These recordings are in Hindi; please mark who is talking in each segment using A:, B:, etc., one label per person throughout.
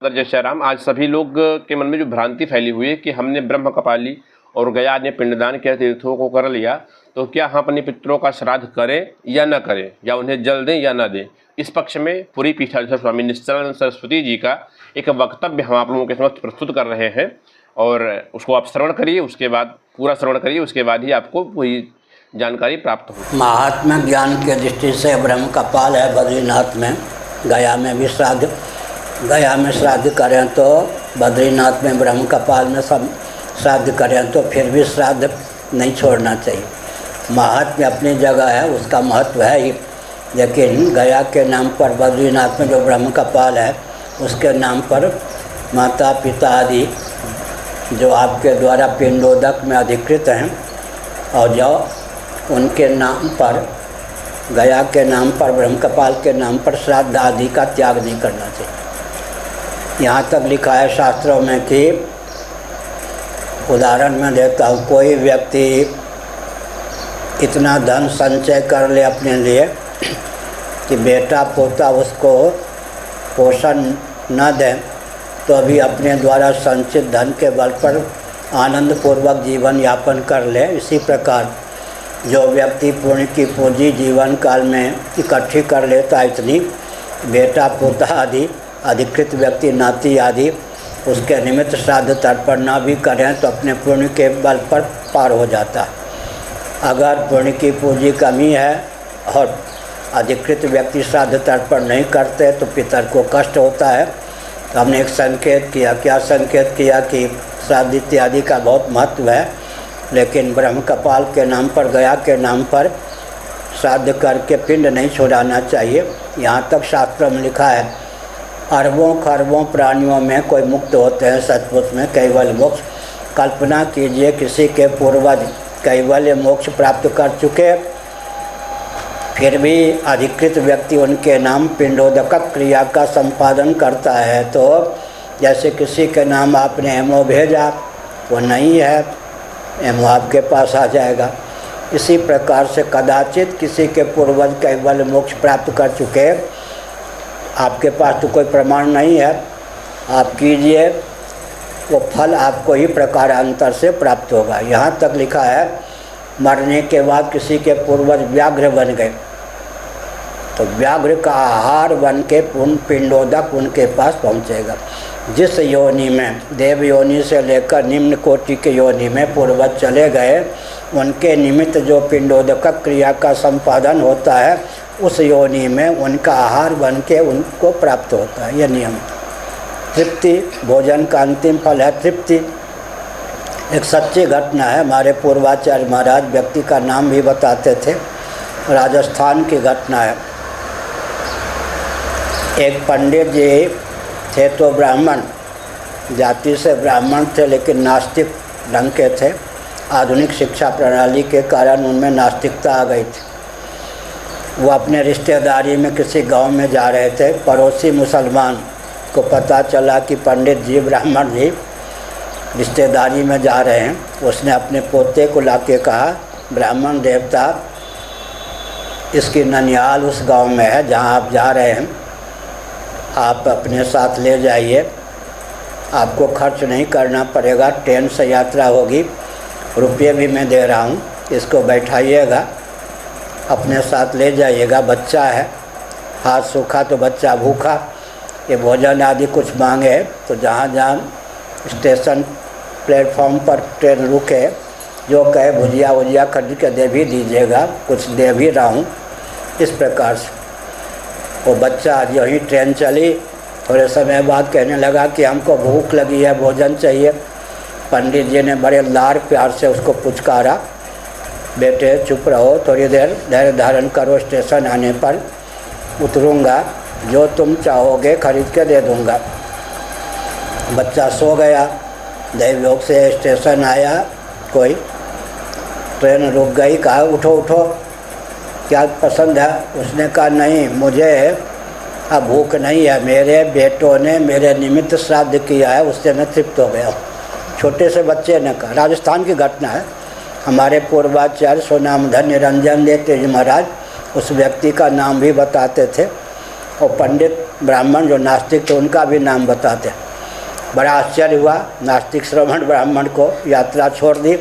A: जय श्री राम। आज सभी लोग के मन में जो भ्रांति फैली हुई है कि हमने ब्रह्म कपाली और गया ने पिंडदान के तीर्थों को कर लिया, तो क्या हम अपने पितरों का श्राद्ध करें या न करें, या उन्हें जल दें या न दें। इस पक्ष में पूरी पीठाधीश्वर स्वामी निश्चलानंद सरस्वती जी का एक वक्तव्य हम आप लोगों के समक्ष प्रस्तुत कर रहे हैं, और उसको आप श्रवण करिए, उसके बाद पूरा श्रवण करिए, उसके बाद ही आपको पूरी जानकारी प्राप्त हो।
B: महात्मा ज्ञान की दृष्टि से ब्रह्म कपाल है बद्रीनाथ में, गया में भी श्राद्ध। गया में श्राद्ध करें तो बद्रीनाथ में ब्रह्म कपाल में सब श्राद्ध करें तो फिर भी श्राद्ध नहीं छोड़ना चाहिए। महात्म्य अपनी जगह है, उसका महत्व है ही, लेकिन गया के नाम पर बद्रीनाथ में जो ब्रह्म कपाल है उसके नाम पर माता पिता आदि जो आपके द्वारा पिंडोदक में अधिकृत हैं, और जो उनके नाम पर गया के नाम पर ब्रह्म कपाल के नाम पर श्राद्ध आदि का त्याग नहीं करना चाहिए। यहाँ तक लिखा है शास्त्रों में कि उदाहरण में देता हूँ, कोई व्यक्ति इतना धन संचय कर ले अपने लिए कि बेटा पोता उसको पोषण न दें, तो अभी अपने द्वारा संचित धन के बल पर आनंद पूर्वक जीवन यापन कर ले। इसी प्रकार जो व्यक्ति पुण्य की पूंजी जीवन काल में इकट्ठी कर लेता है, इतनी बेटा पोता आदि अधिकृत व्यक्ति नाती आदि उसके निमित्त श्राद्ध तर्पण न भी करें तो अपने पुण्य के बल पर पार हो जाता। अगर पुण्य की पूंजी कमी है और अधिकृत व्यक्ति श्राद्ध तर्पण नहीं करते तो पितर को कष्ट होता है। तो हमने एक संकेत किया, क्या संकेत किया कि श्राद्ध इत्यादि का बहुत महत्व है, लेकिन ब्रह्म कपाल के नाम पर गया के नाम पर श्राद्ध करके पिंड नहीं छोड़ाना चाहिए। यहाँ तक शास्त्रों में लिखा है, अरबों खरबों प्राणियों में कोई मुक्त होते हैं सचमुच में कैवल्य मोक्ष। कल्पना कीजिए किसी के पूर्वज कैवल्य मोक्ष प्राप्त कर चुके, फिर भी अधिकृत व्यक्ति उनके नाम पिंडोदक क्रिया का संपादन करता है। तो जैसे किसी के नाम आपने एमओ भेजा, वो नहीं है, एमओ आपके पास आ जाएगा। इसी प्रकार से कदाचित किसी के पूर्वज कैवल्य मोक्ष प्राप्त कर चुके, आपके पास तो कोई प्रमाण नहीं है, आप कीजिए, वो फल आपको ही प्रकारांतर से प्राप्त होगा। यहाँ तक लिखा है, मरने के बाद किसी के पूर्वज व्याघ्र बन गए तो व्याघ्र का आहार बन के पिंडोदक उनके पास पहुँचेगा। जिस योनि में देव योनि से लेकर निम्न कोटि के योनि में पूर्वज चले गए, उनके निमित्त जो पिंडोदक क्रिया का संपादन होता है, उस योनि में उनका आहार बन के उनको प्राप्त होता है। यह नियम। तृप्ति, भोजन का अंतिम फल है तृप्ति। एक सच्ची घटना है, हमारे पूर्वाचार्य महाराज व्यक्ति का नाम भी बताते थे, राजस्थान की घटना है। एक पंडित जी थे, तो ब्राह्मण जाति से ब्राह्मण थे, लेकिन नास्तिक ढंग के थे। आधुनिक शिक्षा प्रणाली के कारण उनमें नास्तिकता आ गई थी। वो अपने रिश्तेदारी में किसी गांव में जा रहे थे, पड़ोसी मुसलमान को पता चला कि पंडित जी ब्राह्मण जी रिश्तेदारी में जा रहे हैं। उसने अपने पोते को लाके कहा, ब्राह्मण देवता इसकी ननिहाल उस गांव में है जहां आप जा रहे हैं, आप अपने साथ ले जाइए, आपको खर्च नहीं करना पड़ेगा, ट्रेन से यात्रा होगी, रुपये भी मैं दे रहा हूँ, इसको बैठाइएगा, अपने साथ ले जाइएगा। बच्चा है, हाथ सूखा तो बच्चा भूखा, ये भोजन आदि कुछ मांगे तो जहाँ जहाँ स्टेशन प्लेटफॉर्म पर ट्रेन रुके, जो कहे भुजिया वुजिया खरीद के दे भी दीजिएगा, कुछ दे भी रहा हूँ। इस प्रकार से वो बच्चा यही ट्रेन चली, थोड़े समय बाद कहने लगा कि हमको भूख लगी है, भोजन चाहिए। पंडित जी ने बड़े लाड़ प्यार से उसको पुचकारा, बेटे चुप रहो, थोड़ी देर धैर्य धारण करो, स्टेशन आने पर उतरूँगा, जो तुम चाहोगे खरीद के दे दूँगा। बच्चा सो गया। दैवयोग से स्टेशन आया, कोई ट्रेन रुक गई, कहा उठो उठो, क्या पसंद है? उसने कहा नहीं, मुझे अब भूख नहीं है, मेरे बेटों ने मेरे निमित्त श्राद्ध किया है, उससे मैं तृप्त हो गया। छोटे से बच्चे ने कहा। राजस्थान की घटना है। हमारे पूर्वाचार्य सोनामधन निरंजन देव महाराज उस व्यक्ति का नाम भी बताते थे, और पंडित ब्राह्मण जो नास्तिक थे उनका भी नाम बताते हैं। बड़ा आश्चर्य हुआ, नास्तिक श्रवण ब्राह्मण को यात्रा छोड़ दी।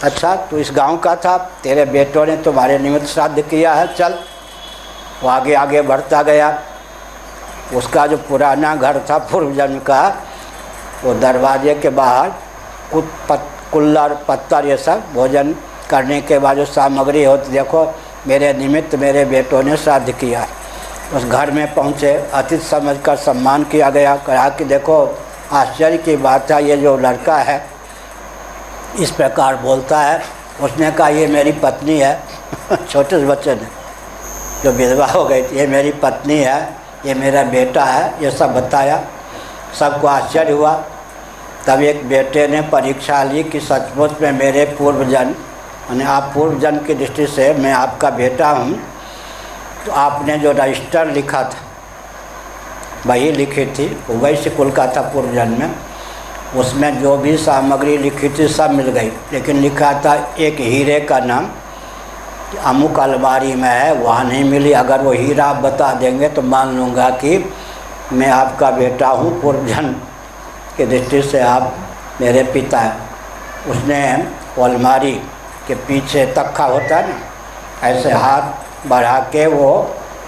B: अच्छा, तू इस गांव का था, तेरे बेटों ने तुम्हारे निमित्त श्राद्ध किया है, चल। वो आगे आगे बढ़ता गया। उसका जो पुराना घर था पूर्व जन्म का, वो दरवाजे के बाहर कुल्लर पत्थर ये सब भोजन करने के बाद जो सामग्री होती, देखो मेरे निमित्त मेरे बेटों ने श्राद्ध किया। उस घर में पहुँचे, अतिथि समझकर सम्मान किया गया। कहा कि देखो आश्चर्य की बात है, ये जो लड़का है इस प्रकार बोलता है। उसने कहा ये मेरी पत्नी है छोटे से बच्चे ने जो विधवा हो गई थी, ये मेरी पत्नी है, ये मेरा बेटा है, ये सब बताया। सबको आश्चर्य हुआ। तब एक बेटे ने परीक्षा ली कि सचमुच में मेरे पूर्वजन्म, यानी आप पूर्वजन्म की दृष्टि से मैं आपका बेटा हूँ। तो आपने जो रजिस्टर लिखा था, वही लिखी थी, वैश्य कुल का था पूर्वजन्म में, उसमें जो भी सामग्री लिखी थी सब मिल गई। लेकिन लिखा था एक हीरे का नाम अमुक अलमारी में है, वहाँ नहीं मिली। अगर वो हीरा आप बता देंगे तो मान लूँगा कि मैं आपका बेटा हूँ, पूर्वजन्म की दृष्टि से आप मेरे पिता हैं। उसने वो अलमारी के पीछे तख्ता होता है ना, ऐसे हाथ बढ़ा के वो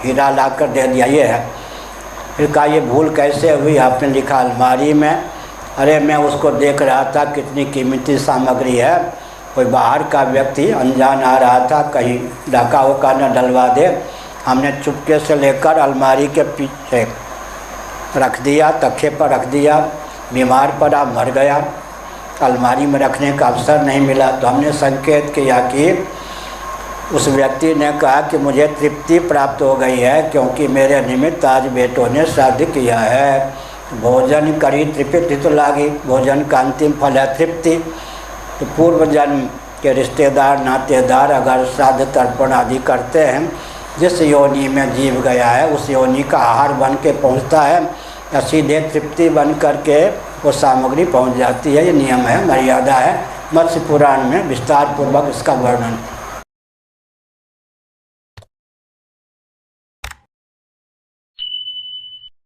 B: हीरा ला कर दे दिया, ये है। फिर कहा ये भूल कैसे हुई, आपने लिखा अलमारी में। अरे मैं उसको देख रहा था कितनी कीमती सामग्री है, कोई बाहर का व्यक्ति अनजान आ रहा था, कहीं डाका वका न डलवा दे। हमने चुपके से लेकर अलमारी के पीछे रख दिया, तख्ते पर रख दिया। बीमार पड़ा, मर गया, अलमारी में रखने का अवसर नहीं मिला। तो हमने संकेत किया कि उस व्यक्ति ने कहा कि मुझे तृप्ति प्राप्त हो गई है, क्योंकि मेरे निमित्त आज बेटों ने श्राद्ध किया है। भोजन करी तृप्ति तो लागी, भोजन का अंतिम फल है तृप्ति। तो पूर्व जन्म के रिश्तेदार नातेदार अगर श्राद्ध तर्पण आदि करते हैं, जिस योनि में जीव गया है उस योनि का आहार बन के पहुँचता है, या सीधे तृप्ति बन करके वो सामग्री पहुँच जाती है। ये नियम है, मर्यादा है। मत्स्य पुराण में विस्तार पूर्वक इसका वर्णन।